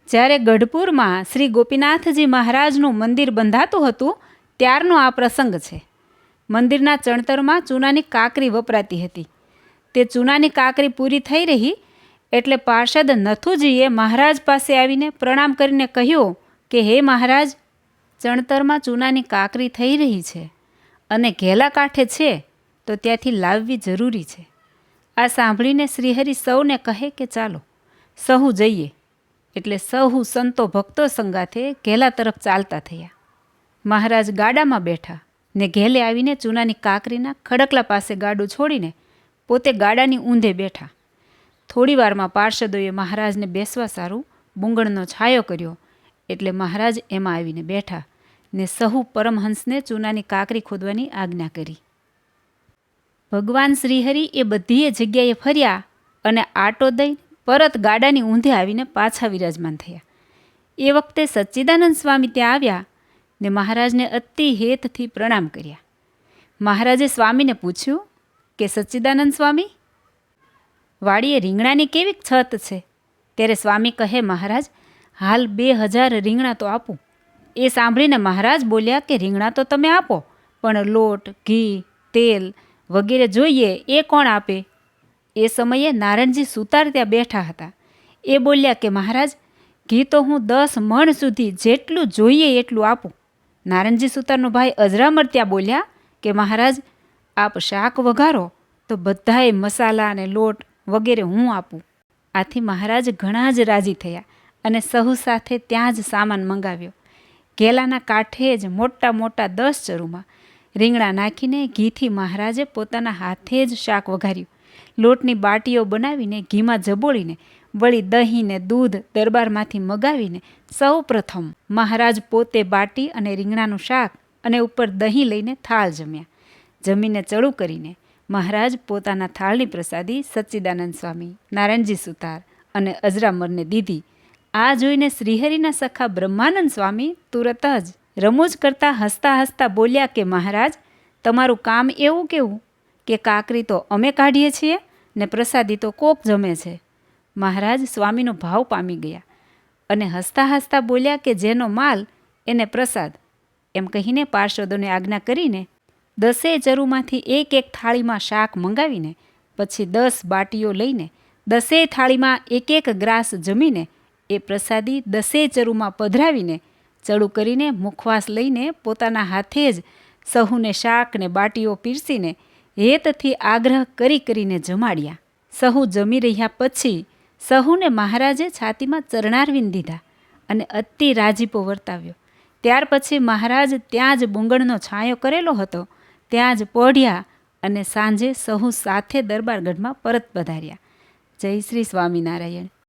જ્યારે ગઢપુરમાં શ્રી ગોપીનાથજી મહારાજનું મંદિર બંધાતું હતું ત્યારનો આ પ્રસંગ છે. મંદિરના ચણતરમાં ચૂનાની કાંકરી વપરાતી હતી. તે ચૂનાની કાંકરી પૂરી થઈ રહી એટલે પાર્ષદ નથુજીએ મહારાજ પાસે આવીને પ્રણામ કરીને કહ્યું કે હે મહારાજ, ચણતરમાં ચૂનાની કાંકરી થઈ રહી છે અને ઘેલા કાંઠે છે તો ત્યાંથી લાવવી જરૂરી છે. આ સાંભળીને શ્રીહરિ સૌને કહે કે ચાલો સહુ જઈએ. એટલે સહુ સંતો ભક્તો સંગાથે ઘેલા તરફ ચાલતા થયા. મહારાજ ગાડામાં બેઠા ને ઘેલે આવીને ચૂનાની કાંકરીના ખડકલા પાસે ગાડું છોડીને પોતે ગાડાની ઊંધે બેઠા. થોડી વારમાં પાર્ષદોએ મહારાજને બેસવા સારું બુંગણનો છાયો કર્યો એટલે મહારાજ એમાં આવીને બેઠા ને સહુ પરમહંસને ચૂનાની કાંકરી ખોદવાની આજ્ઞા કરી. ભગવાન શ્રીહરિ એ બધીએ જગ્યાએ ફર્યા અને આટો દઈ પરત ગાડાની ઊંધે આવીને પાછા વિરાજમાન થયા. એ વખતે સચ્ચિદાનંદ સ્વામી ત્યાં આવ્યા ને મહારાજને અતિ હેતથી પ્રણામ કર્યા. મહારાજે સ્વામીને પૂછ્યું કે સચ્ચિદાનંદ સ્વામી, વાડીએ રીંગણાની કેવી છત છે? ત્યારે સ્વામી કહે, મહારાજ હાલ 2000 રીંગણા તો આપું. એ સાંભળીને મહારાજ બોલ્યા કે રીંગણા તો તમે આપો, પણ લોટ, ઘી, તેલ વગેરે જોઈએ એ કોણ આપે? એ સમયે નારણજી સુતાર ત્યાં બેઠા હતા. એ બોલ્યા કે મહારાજ, ઘી તો હું 10 મણ સુધી જેટલું જોઈએ એટલું આપું. નારણજી સુતારનો ભાઈ અજરામર ત્યાં બોલ્યા કે મહારાજ, આપ શાક વઘારો તો બધાએ મસાલા અને લોટ વગેરે હું આપું. આથી મહારાજ ઘણા જ રાજી થયા અને સહુ સાથે ત્યાં જ સામાન મંગાવ્યો. ઘેલાના કાંઠે જ મોટા મોટા 10 ચરૂમાં રીંગણા નાખીને ઘીથી મહારાજે પોતાના હાથે જ શાક વઘાર્યું. લોટની બાટીઓ બનાવીને ઘીમાં જબોળીને વળી દહીં ને દૂધ દરબારમાંથી મગાવીને સૌ પ્રથમ મહારાજ પોતે બાટી અને રીંગણાનું શાક અને ઉપર દહીં લઈને થાળ જમ્યા. જમીને ચડું કરીને મહારાજ પોતાના થાળની પ્રસાદી સચ્ચિદાનંદ સ્વામી, નારાયણજી સુતાર અને અજરામરને દીધી. આ જોઈને શ્રીહરિના સખા બ્રહ્માનંદ સ્વામી તુરત જ રમૂજ કરતા હસતા હસતા બોલ્યા કે મહારાજ, તમારું કામ એવું કેવું કે કાંકરી તો અમે કાઢીએ છીએ ને પ્રસાદી તો કોક જમે છે. મહારાજ સ્વામીનો ભાવ પામી ગયા અને હસતા હસતા બોલ્યા કે જેનો માલ એને પ્રસાદ. એમ કહીને પાર્ષદોને આજ્ઞા કરીને 10 ચરૂમાંથી એક થાળીમાં શાક મંગાવીને પછી 10 બાટીઓ લઈને 10 થાળીમાં એક ગ્રાસ જમીને એ પ્રસાદી 10 ચરૂમાં પધરાવીને ચડું કરીને મુખવાસ લઈને પોતાના હાથે જ સહુને શાક ને બાટીઓ પીરસીને હેતથી આગ્રહ કરીને જમાડ્યા. સહુ જમી રહ્યા પછી સહુને મહારાજે છાતીમાં ચરણારવીને દીધા અને અતિ રાજીપો વર્તાવ્યો. ત્યાર પછી મહારાજ ત્યાં જ બુંગણનો છાંયો કરેલો હતો ત્યાં જ પોઢ્યા અને સાંજે સહુ સાથે દરબારગઢમાં પરત પધાર્યા. જય શ્રી સ્વામિનારાયણ.